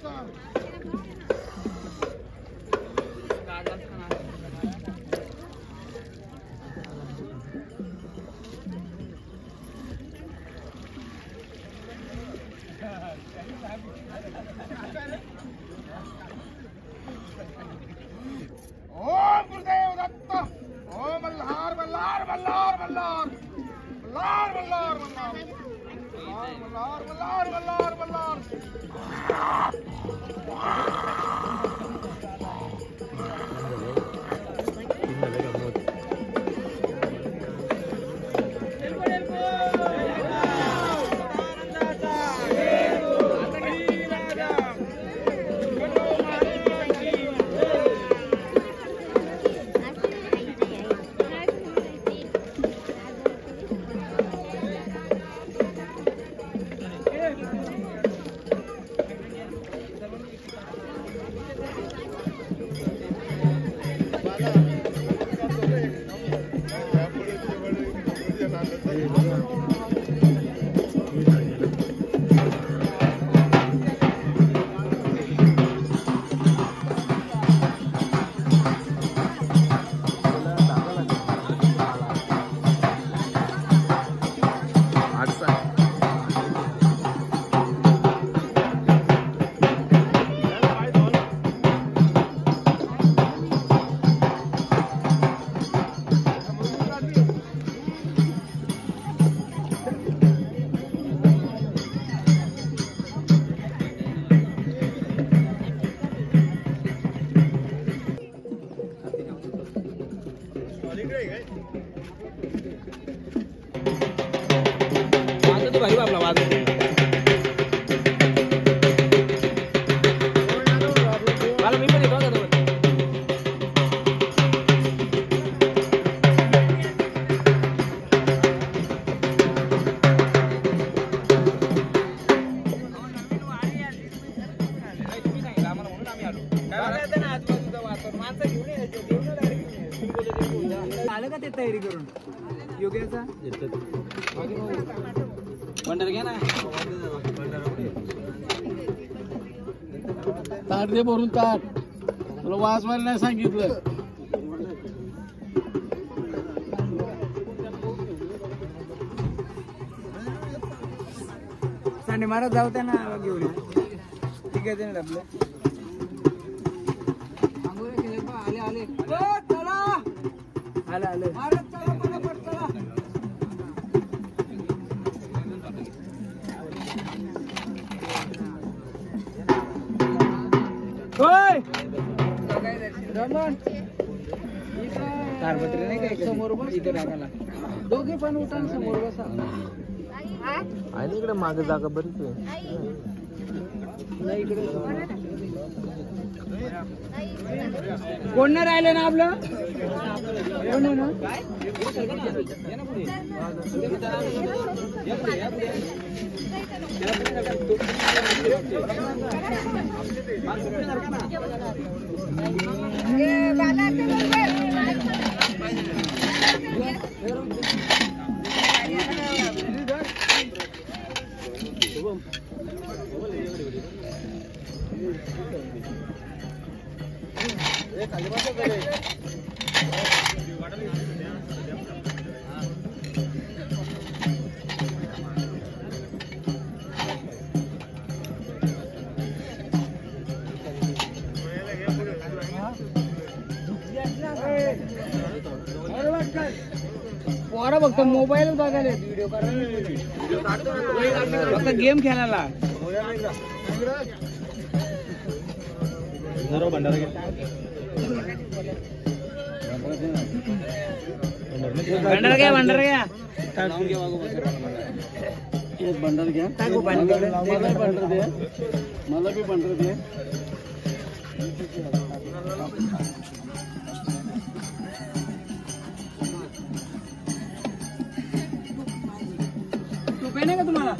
ओम गुरुदेव दत्त ओम मल्हार मल्हार मल्हार मल्हार मल्हार मल्हार मल्हार मल्हार मल्हार मल्हार भाई आपला वाज मला मी पण येतो का आलं का ते तयारी करून योग्याचा बंडर घ्या ना ताट दे भरून ताट तुला वाजवायला नाही सांगितलं संडे महाराज जाऊ त्या ना घेऊन ठीक आहे ना आपलं आले आले चला आलं आलं कारपत्री नाही काय समोर बस इथे रागाला दोघे पण उठा समोर बसा आहे इकडे मागे जागा बरीच नाही इकडे कोण नाही राहिले ना आपलं कोण आहे ना पोरा फक्त मोबाईल बघायला व्हिडिओ करायला फक्त गेम खेळायला भंडार घ्या भंडार घ्या एक भंडार घ्या टाकू पाणी भंडार द्या मला बी भंडार द्या टोपी नाही का तुम्हाला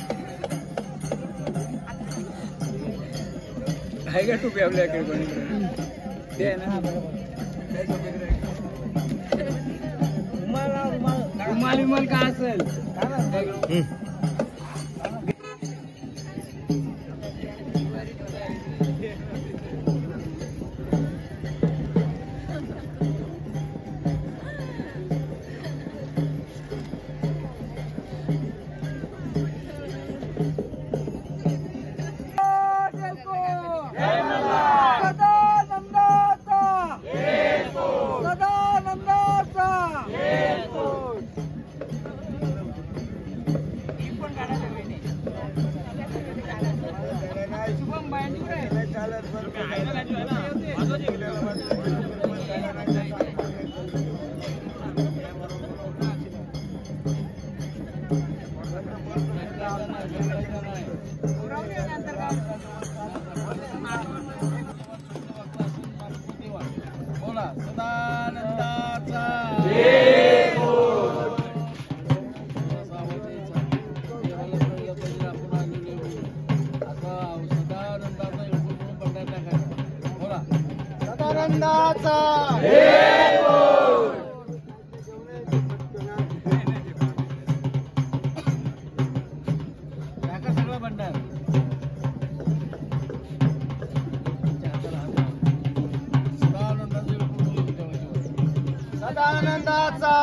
आहे का टोपी आपल्याकडे कोणी ते आहे ना रुमाल विमाल का असेल बोला सदानंदाचा सदानंदाचा सगळं भंडार सदानंदाचा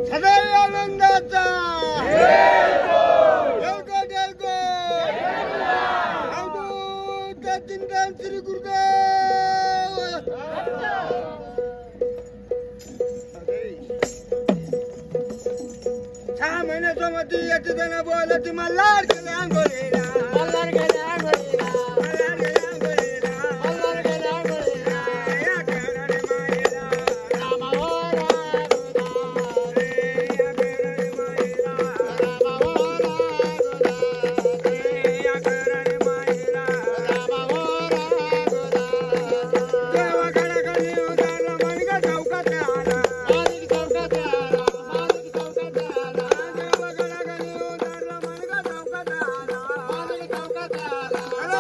सदानंदाचा श्री गुरुदेव 6 महिन्याच्या मध्ये येते त्यांना बोलत मल्हार गेले आंघोळीला मल्हार गेले आंघोळीला मल्हार गेले आंघोळीला मल्हार गेले आंघोळीला या करणे मायेला रामावर रे या करणे मायेला रामावर रे या करणे मायेला रामावर देवाकडे कधी उतारला मनगा चौकात आला माणिक चौकात आला माणिक चौकात आला देवाकडे कधी उतारला मनगा चौकात आला माणिक चौकात आला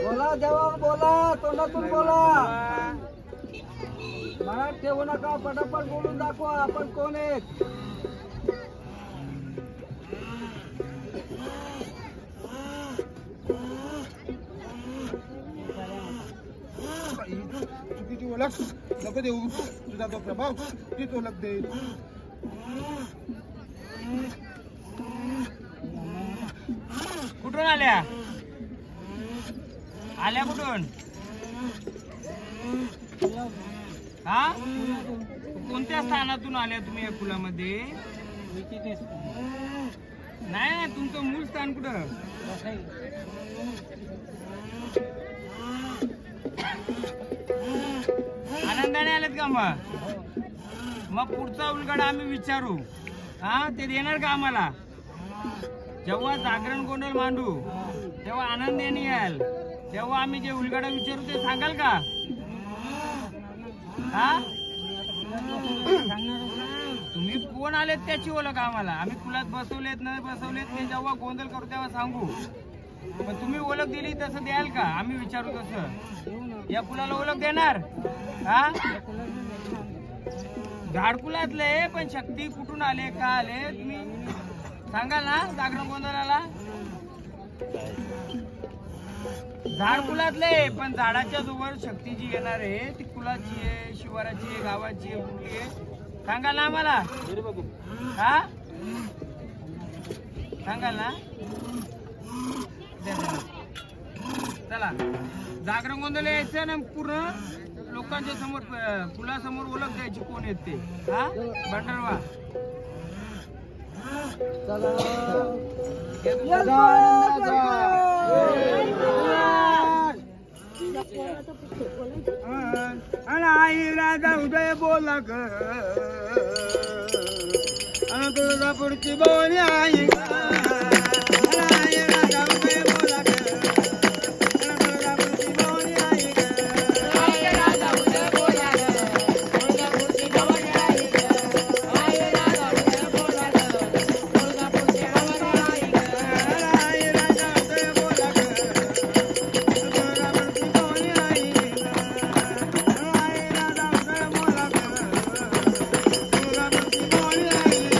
बोला देवा, बोला, तोंडातून बोला. मनात ठेवू नका, पटापट बोलून दाखवा आपण कोण आहेत. चुकीची ओळख नको देऊ. तुझा तो प्रभाव तीच ओळख देईल. कुठून आल्या? आल्या कुठून? हा, कोणत्या स्थानातून आल्या तुम्ही या कुलामध्ये? नाही, तुमचं मूळ स्थान कुठं? आनंदाने आलेत का? मग पुढचा उलगडा आम्ही विचारू. हा, ते देणार का आम्हाला? जेव्हा जागरण गोंधळ मांडू तेव्हा आनंदाने याल. तेव्हा आम्ही जे उलगडा विचारू ते सांगाल का? हा, तुम्ही कोण आलेत त्याची ओळख आम्हाला. आम्ही कुलात बसवलेत नाही बसवलेत ते जेव्हा गोंधळ करू तेव्हा सांगू. पण तुम्ही ओळख दिली तसं द्याल का? आम्ही विचारू तसं. या कुलाला ओळख देणार? हा, झाडकुलातले पण शक्ती कुठून आले का आले तुम्ही सांगाल ना? जागरण गोंधळाला झाडकुलातले पण झाडाच्या जवळ शक्ती जी येणार आहे ती कुलाची आहे, शिवाराची आहे, गावाची आहे, कुठली आहे सांगाल ना आम्हाला? हा, सांगाल ना? चला, जागरण गोंधळ यायचं ना पूर्ण लोकांच्या समोर कुलासमोर ओळख द्यायची कोण येत ते. हा, भंडारवा आई राजा उदय बोला ग, तुळजापूरची बोली आई ग. आई राजा उदय बोला ग, तुळजापूरची बोली आई ग. आई राजा उदय बोला ग, तुळजापूरची बोली आई ग. आई राजा उदय बोला ग, तुळजापूरची बोली आई ग. आई राजा उदय बोला ग, तुळजापूरची बोली आई ग.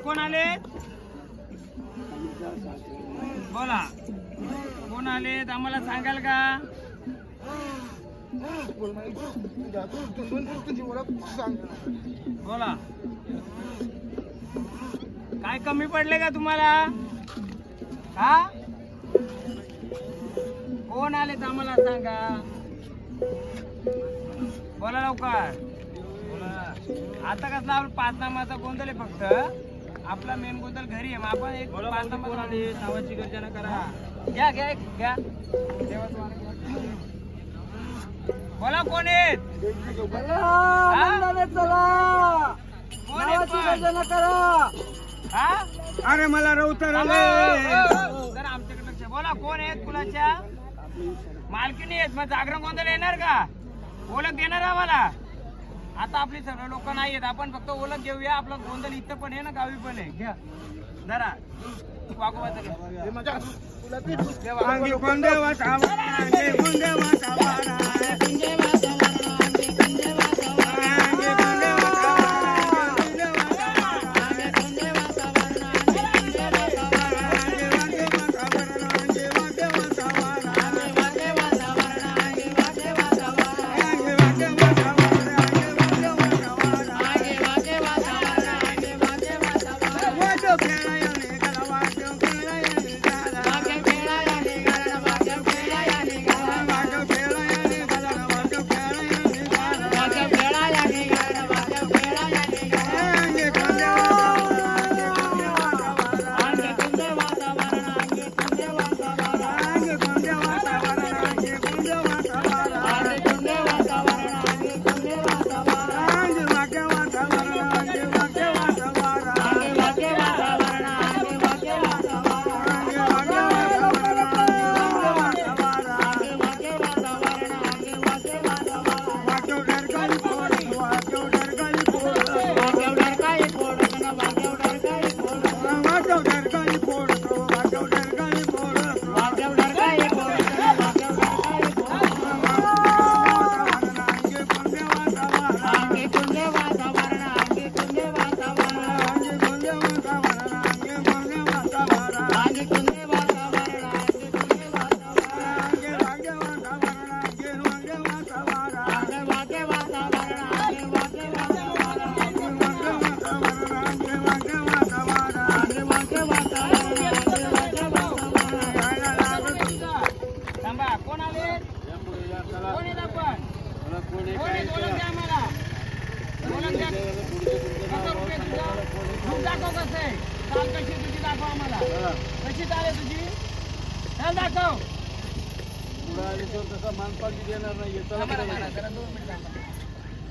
कोण आले? बोला, कोण आलेत आम्हाला सांगाल का? बोला, काय कमी पडले का तुम्हाला? हा, कोण आले तर आम्हाला सांगा. बोला लवकर. आता कसला आपला 5 नामाचा गोंधळ आहे फक्त. आपला मेन गोंधळ घरी आहे. मग आपण एक 5 नामाचा नावाची गर्जना करा. घ्या घ्या घ्या. बोला कोण आहेत? आनंदाने चला. कोण आहेत नावाची पण? गर्जना करा. हा? अरे मला रवतर आले. जरा आमच्याकडे लक्ष. बोला कोण आहेत? कुणाच्या मालकीनी आहेत. मग जागरण गोंधळ येणार का? ओळख देणार आम्हाला. आता आपली सगळं लोक नाही आहेत. आपण फक्त ओळख घेऊया. आपला गोंधळ इथं पण आहे ना, गावी पण आहे. घ्या जरा वागोबाचं घ्या. अंगी कोंदेवा सावरा, अंगी कोंदेवा सावरा.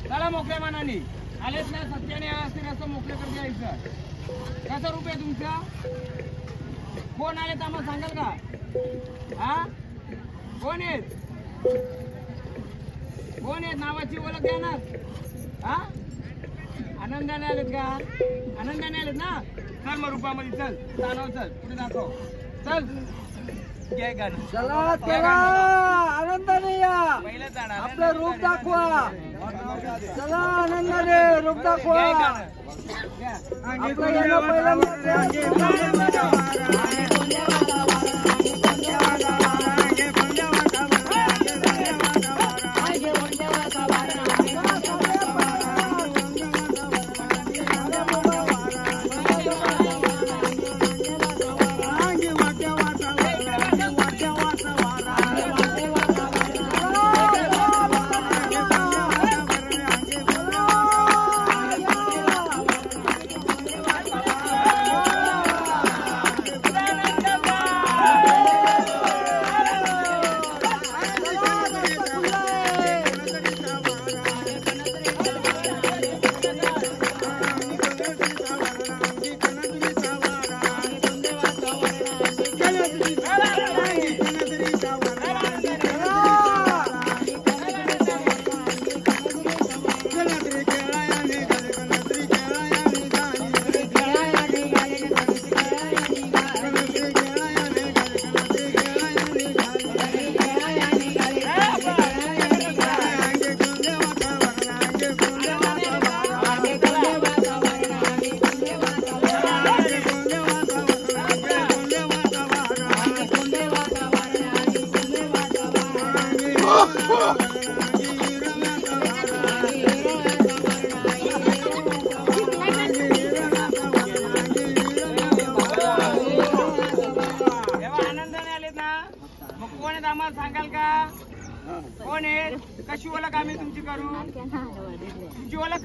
चला मोकळ्या मनाने आलेच ना. सत्याने असतील असं मोकळे कर द्यायचं. कसा रुपये तुमचा? कोण आले तर आम्हाला सांगाल का? हा कोण आहेत? कोण आहेत? नावाची ओळख द्या ना. हा आनंदाने आलेत का? आनंदाने आलेत ना. चल मग रूपामध्ये चल. चालव चल. पुढे दाखव. चल जय गाणं. चला चला आनंदाने या. पहिलं जाणार आपलं रूप दाखवा. चला आनंदाने रूप दाखवा. आपलं येणं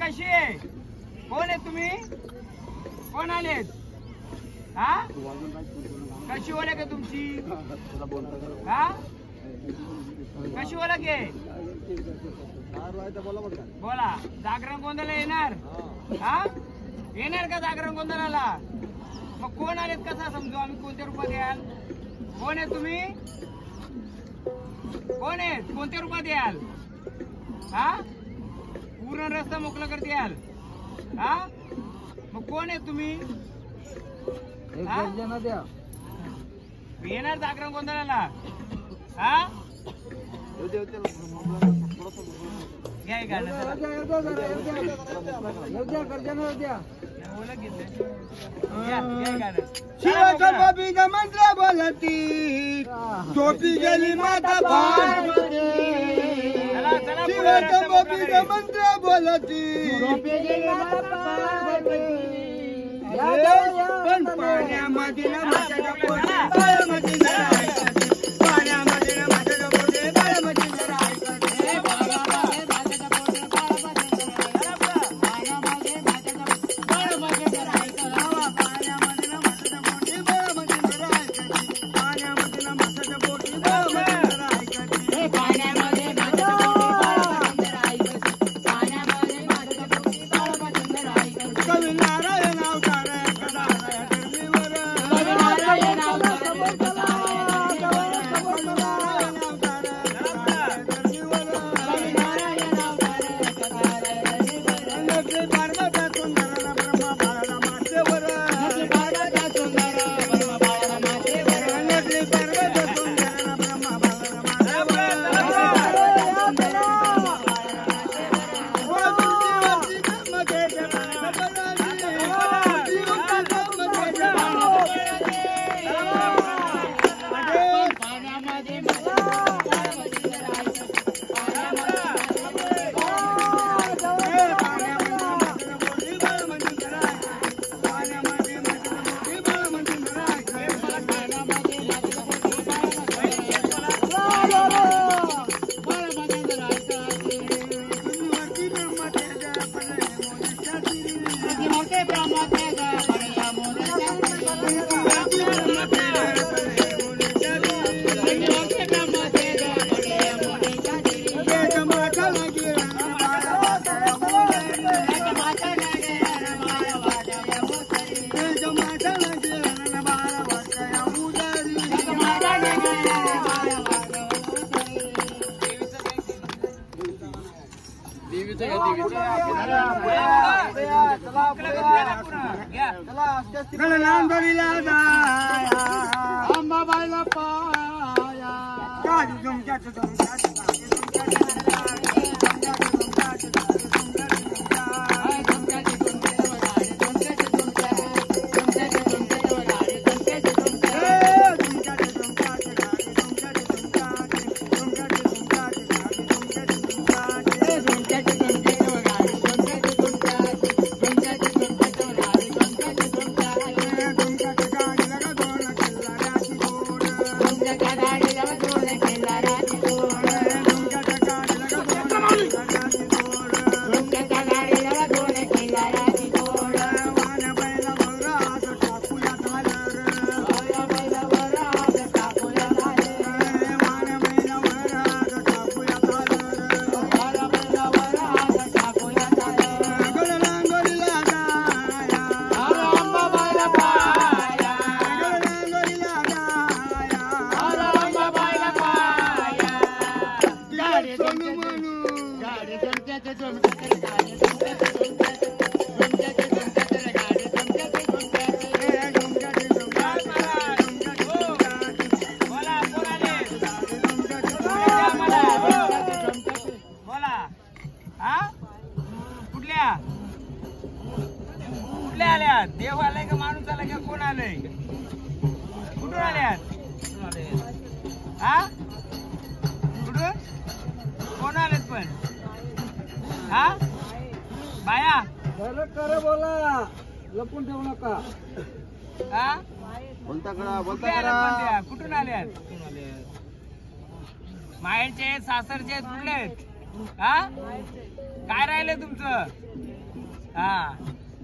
कशी आहे? कोण आहे तुम्ही? कोण आलेत? हा कशी ओळख आहे तुमची? हा कशी ओळख आहे? बोला. जागरण गोंधळाला येणार? हा येणार का जागरण गोंधळाला? मग कोण आलेत कसा समजू आम्ही? कोणत्या रूपात याल? कोण आहे तुम्ही? कोण आहेत? कोणत्या रूपात याल? हा पूर्ण रस्ता मोकळा करते याल? हा मग कोण आहे तुम्ही? हा? द्या येणार जागरण गोंधळाला? हा घ्या हे गाणं. ओळख घेतलंय. घ्या, घ्या हे गाणं. शिवाचा बीज मंत्र बोलती टोपी गेली माता भान चला, चला, पुढे शिवाचा रस्ता मोकळा बीज करेल. मंत्र बोलती पण पाण्यामध्ये ना माझ्या पोटे बाळामध्ये राहायचं. पाण्यामध्ये ना माझ्या पोटे बाळामध्ये राहायचं. कवी नारायण अवतार गणनांदरीला जाया अंबाबाईला पाया काजू झुमक्याचं झुमक्याचं कुठल्या आल्यात? देव आलाय का माणूस आलाय का कोण आलंय? कुठून आल्यात? हा कुठून कोण आलेत पण? हा बाया खरं बोला, लपून ठेवू नका. हा बोलता करा, कुठल्या आल्यात पण त्या? कुठून आल्यात? माहेरचे आहेत, सासरचे आहेत, कुठले आहेत? हा काय राहिले तुमचं? हा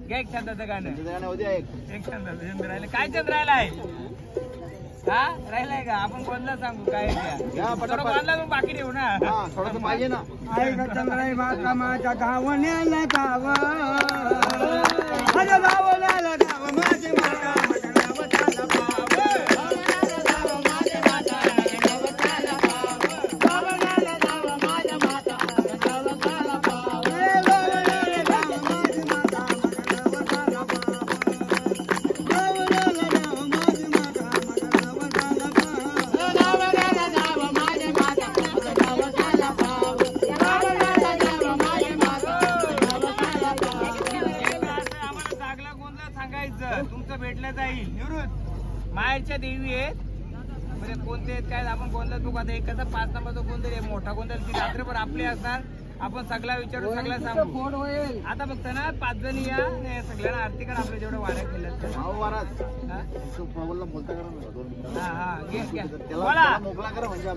घे एक छंदाचं गाणं. गाणं उद्या एक एक छंदाचं छंद राहिलं. काय छंद राहिलाय? हा राहिलाय का? आपण कोणला सांगू काय कोणला मग बाकी ठेवू ना. थोडं पाहिजे ना. चंद्राई माता माझ्या गावण्याला गाव माझ्या गावण्याला गाव माझी माता तुमचं भेटलं जाईल. निवृत्त माहेरच्या देवी आहेत म्हणजे कोणते आहेत काय आपण कोणत्या तू आता एक कसं 5 नंबरचा कोणतरी मोठा कोणतरी ती रात्रभर आपली असणार. आपण सगळा विचारू सगळा सांगू. आता फक्त ना 5 जणी या सगळ्यांना आरती करा आपल्या जेवढं वाऱ्या केलं मोकळा करा म्हणजे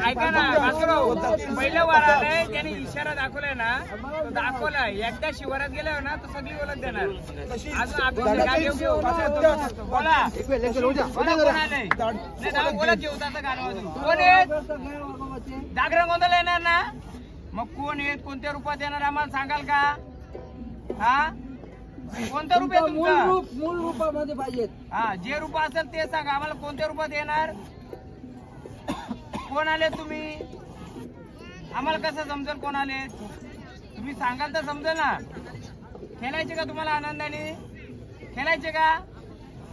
ऐका ना भास्करराव पहिलं वार आलंय त्याने इशारा दाखवलाय ना तो दाखवलाय. एकदा शिवारात गेल्यावर ना तो सगळी ओळख देणार. अजून आपण बोला ओळख घेऊ त्याचं गाणं. कोण आहेत? जागरण गोंधळ येणार ना. मग कोण आहेत कोणत्या रूपात येणार आम्हाला सांगाल का? हा कोणतं रूप आहे तुमचं? मूळ रूपामध्ये पाहिजेत. हा जे रूप असेल ते सांगा आम्हाला. कोणत्या रूपात येणार? कोण आले तुम्ही? आम्हाला कसं समजेल कोण आले? तुम्ही सांगाल तर समजेल ना. खेळायचे का तुम्हाला आनंदाने? खेळायचे का?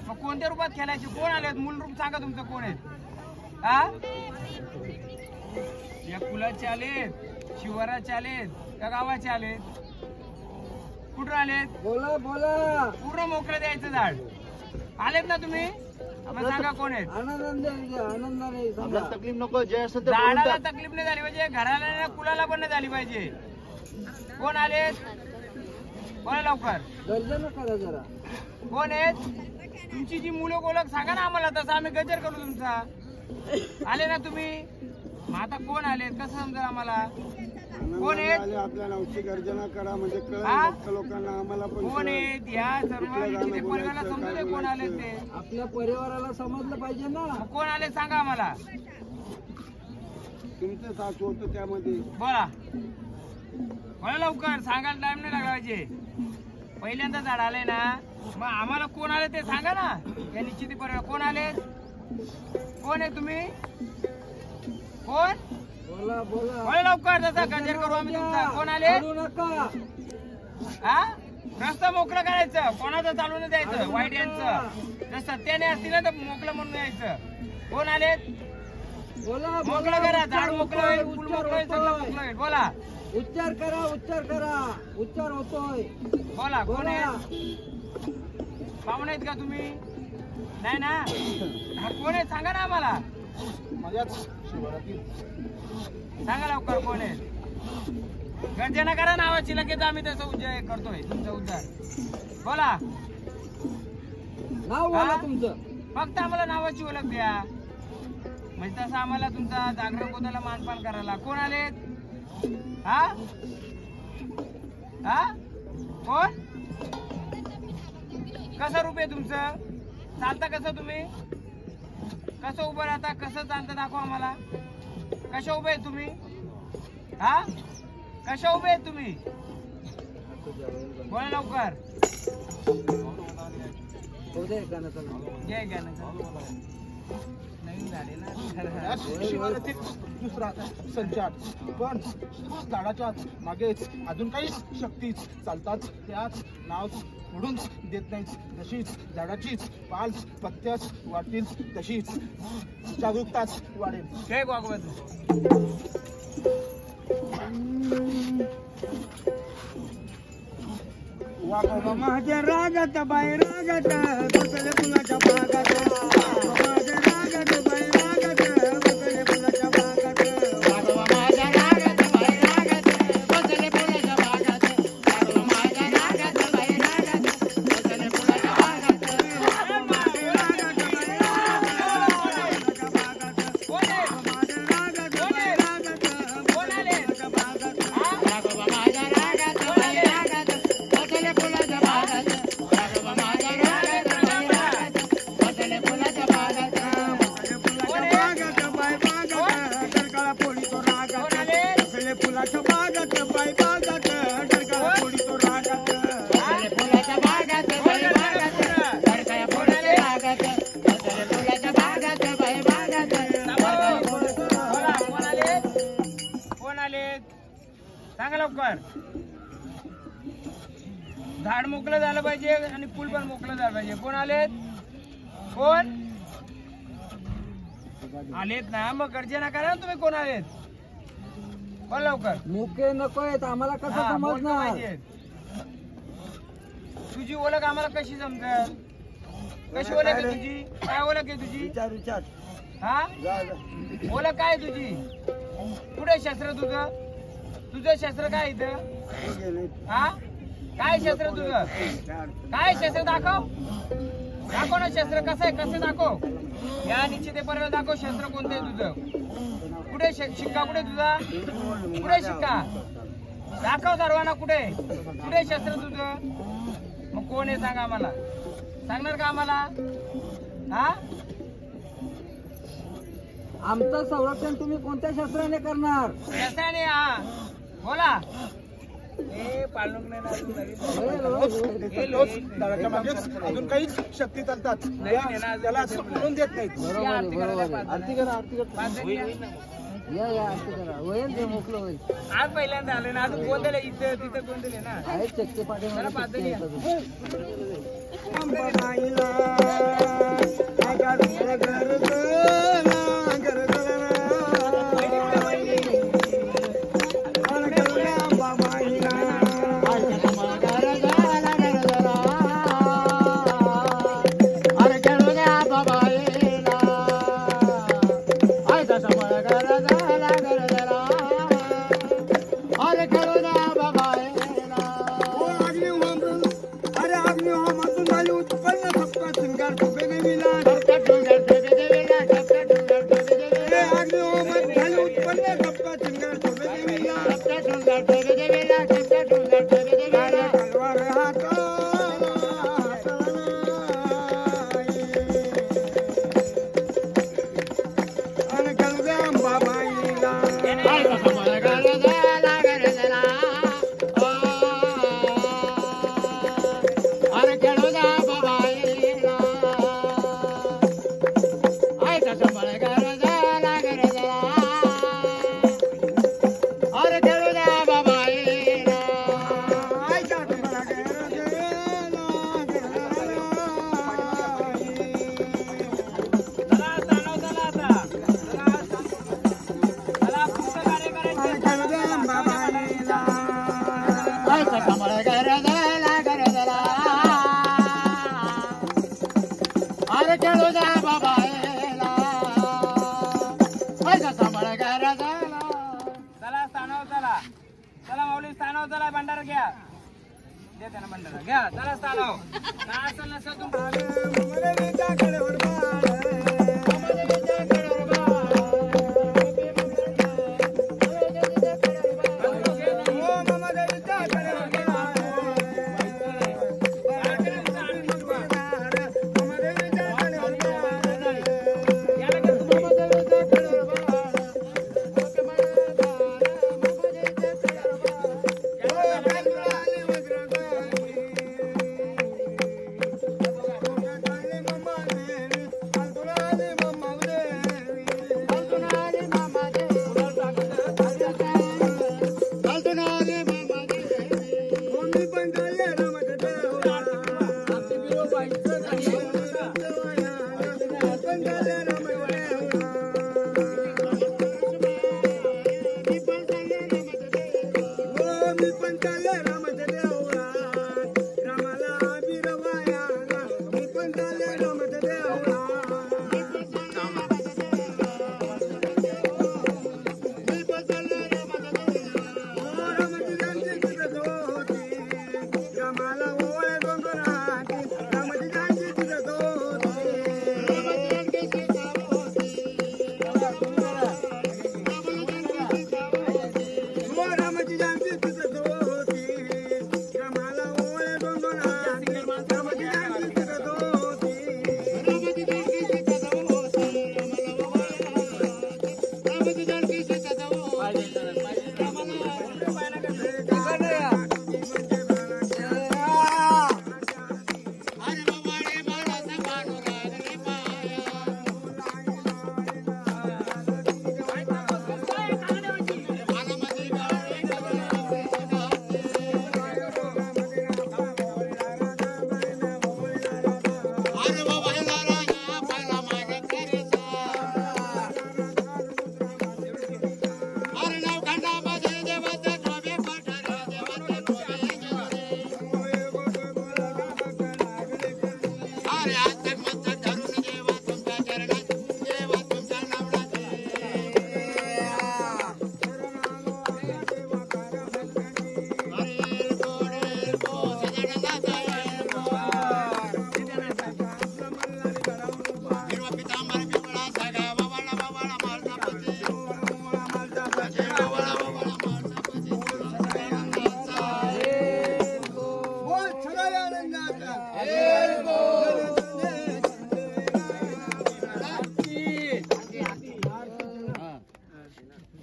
मग कोणत्या रूपात खेळायचे? कोण आलेत? मूळ रूप सांगा तुमचं कोण आहेत? हा या कुलाचे आलेत, शिवाराचे आलेत का गावाचे आलेत? कुठून आलेत? बोला बोला. पूर्ण मोकळं द्यायचं झाड. आलेत ना तुम्ही? मग सांगा कोण आहेत? आनंदाने तकलीफ नको. जे असेल झाडाला तकलीफ नाही झाली पाहिजे, घराला कुलाला पण नाही झाली पाहिजे. कोण आलेत? बोला लवकर. गर्जना करा जरा. कोण आहेत? तुमची जी मुलं ओळख सांगा ना आम्हाला, तसं आम्ही गजर करू तुमचा. आले ना तुम्ही? मग आता कोण आलेत कसं समजा आम्हाला? कोण आहेत? आपल्या नावची गर्जना करा म्हणजे लोकांना आम्हाला पण कोण आहेत? या सर्व परिवाराला समजू दे कोण आले ते. आपल्या परिवाराला समजलं पाहिजे ना. कोण आले सांगा आम्हाला. तुमचं सासू होतं त्यामध्ये. बोला बोला लवकर. सांगायला टाइम नाही लागला पाहिजे. पहिल्यांदा झाड आले ना मग आम्हाला कोण आले ते सांगा ना. या निश्चिती परिवार कोण आले? कोण आहे तुम्ही? कोण? बोला बोला. बोला लवकर. जसा गजर करू आम्ही तुमचा. कोण आले? नका. हा रस्ता मोकळं करायचं. कोणाचं चालून द्यायचं. वाईट यांचं जर सत्याने असतील ना तर मोकळं म्हणून यायचं. कोण आलेत? बोला मोकळं करा. झाड मोकळं होईल, फुल मोकळं होईल, सगळं मोकळं होईल. बोला उच्चार करा. उच्चार करा. उच्चार होतोय. बोला कोण आहे? पाहुणे आहेत का तुम्ही? नाही ना. कोण आहे सांगा ना आम्हाला. सांगा लवकर कोण आहे? गर्जना करा नावाची. लगेच आम्ही त्याचा उद्धार करतोय तुमचा उद्धार. बोला नाव बोला तुमचं. फक्त आम्हाला नावाची ओळख द्या म्हणजे तसं आम्हाला तुमचा जागरण गोदाला मानपान करायला. कोण आलेत? हा हा कोण? कसं रूप आहे तुमचं? चालता कसं तुम्ही? कसं उभं राहता? कसं चालतं दाखवा आम्हाला. कशा उभे आहे तुम्ही? हा कशा उभे आहेत तुम्ही? बोला लवकर. जय ज्ञान नवीन झाले ना. दुसरा संचार पण झाडाच्या मागेच अजून काही शक्तीच चालतात. त्याच नाव सोडून देत नाहीत. तशीच झाडाचीच पाल पत्त्याच वाढतील तशीच जागरूकताच वाढेल. जय भागवत. वाघ माझ्या रागात बाय रागात बसले फुलाच्या बागात. माझ्या रागात बाय रागात बसले फुलाच्या बागात. वाघवा माझ्या रागात बाय रागात बसले फुलाच्या बागात. वाघवा माझ्या रागात बाय रागात बसले फुलाच्या बागात. कोण आहे? माझ्या रागात फुलाच्या बागात बाई बागात डरकाळा फोडी तो रागात फुलाच्या बागात बाई बागात डरकाळ्या फोडाले रागात फुलाच्या बागात बाई बागात कोण आले सांगा लवकर. झाड मोकळं झालं पाहिजे आणि पूल पण मोकळं झालं पाहिजे. कोण आलेत कोण आलेत ना मग गर्जना करा ना तुम्ही कोण आलेत कोण लवकर. मुके नको आहेत आम्हाला कसं हा, बोलतो समजणार पाहिजे. तुझी ओळख आम्हाला कशी समजेल कशी ओळख आहे तुझी काय ओळख आहे तुझी विचार विचार हा ओळख काय आहे तुझी कुठे शस्त्र तुझं शस्त्र काय इथं हा काय शस्त्र तुझं काय शस्त्र दाखव ना शस्त्र कसं आहे कसं दाखव या निश्चितेपर्यंत दाखव शस्त्र कोणतं आहे तुझं कुठे शिक्का कुठे तुझा कुठे शिक्का दाखव सर्वांना कुठे शस्त्र तुझं मग कोण आहे सांगा आम्हाला सांगणार का आम्हाला हा आमचं संरक्षण तुम्ही कोणत्या शस्त्राने करणार शस्त्राने हा बोला अजून काही शक्ती चालतात त्याला असं करून देत नाहीत आरती करा या आरती करा होईल ते मोकळं होईल आज पहिल्यांदा आले ना अजून कोण दिले इथं तिथं कोण दिले ना आहे चक्के जरा पातळी चला माऊली स्थानावर चला भंडारा घ्या दे त्यांना भंडारा घ्या चला स्थानावर काय असेल नसेल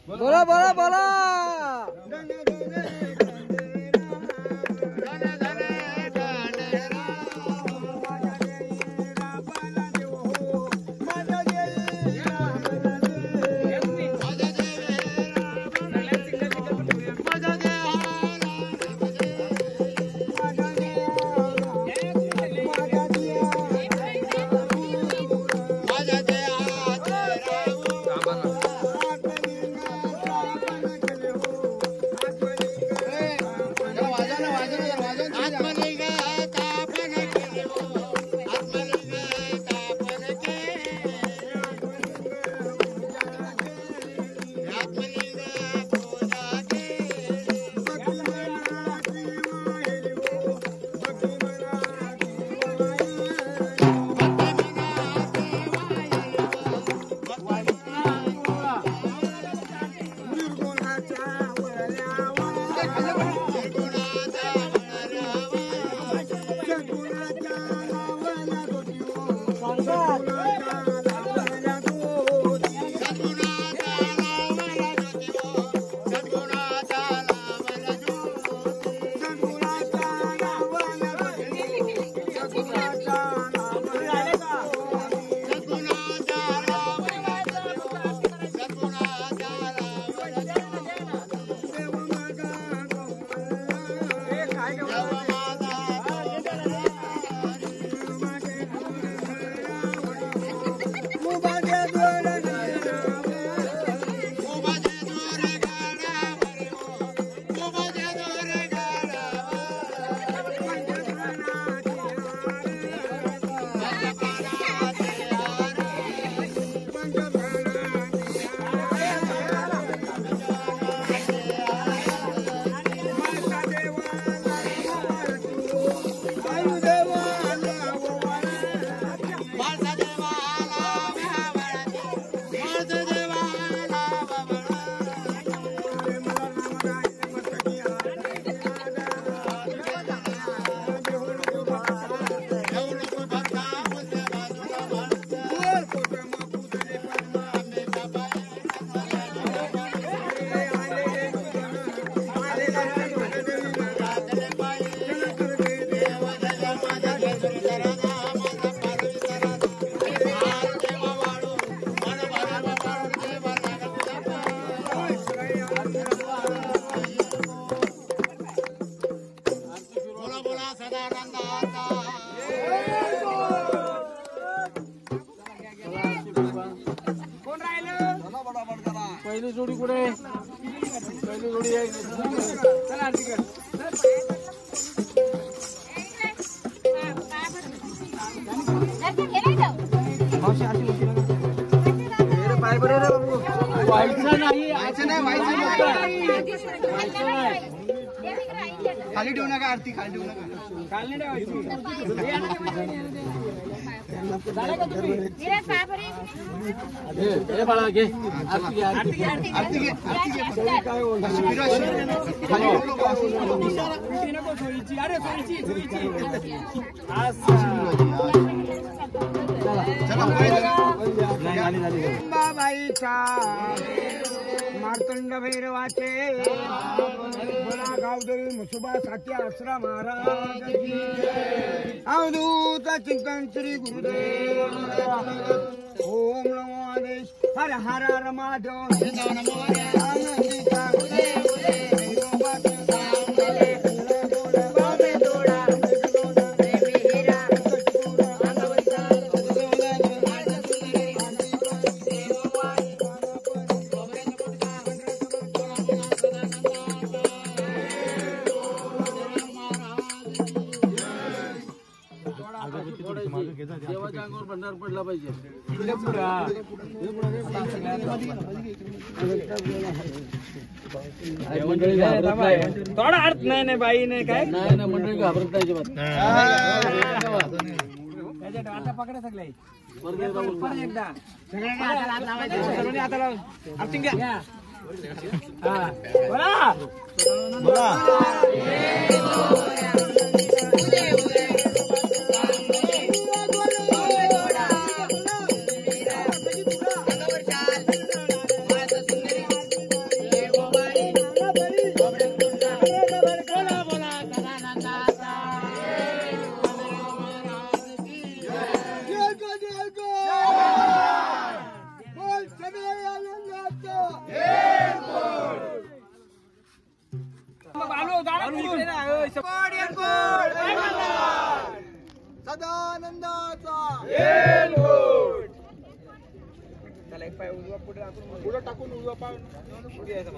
बोला बोला बोला पहिली जोडी कुठे पहिली जोडी आहे चला आरती कर व्हायचं नाही खाली ठेवू नका आरती खाली ठेवू नका खाली नाही बाळा घे आरती घे आरती घे काय बाबाईचा मार्तंड भैरवाचे बोला गावदेवी मुसुबा साथी आसरा महाराज अवधूत चिंतन श्री गुरुदेव ओम नमो आदेश हर हर हर माधव देवाच्या अंगावर भंडार पडला पाहिजे थोडा अर्थ नाही बाई नाही काय नाही ना मंडळी घाबरत नाही आता पकडा सगळे एकदा सगळ्यांनी आता आरती घ्या बोला बोला सदानंदाचा त्याला एक पाय उजवा पुढे टाकून उजवा पाय पुढे यायचा.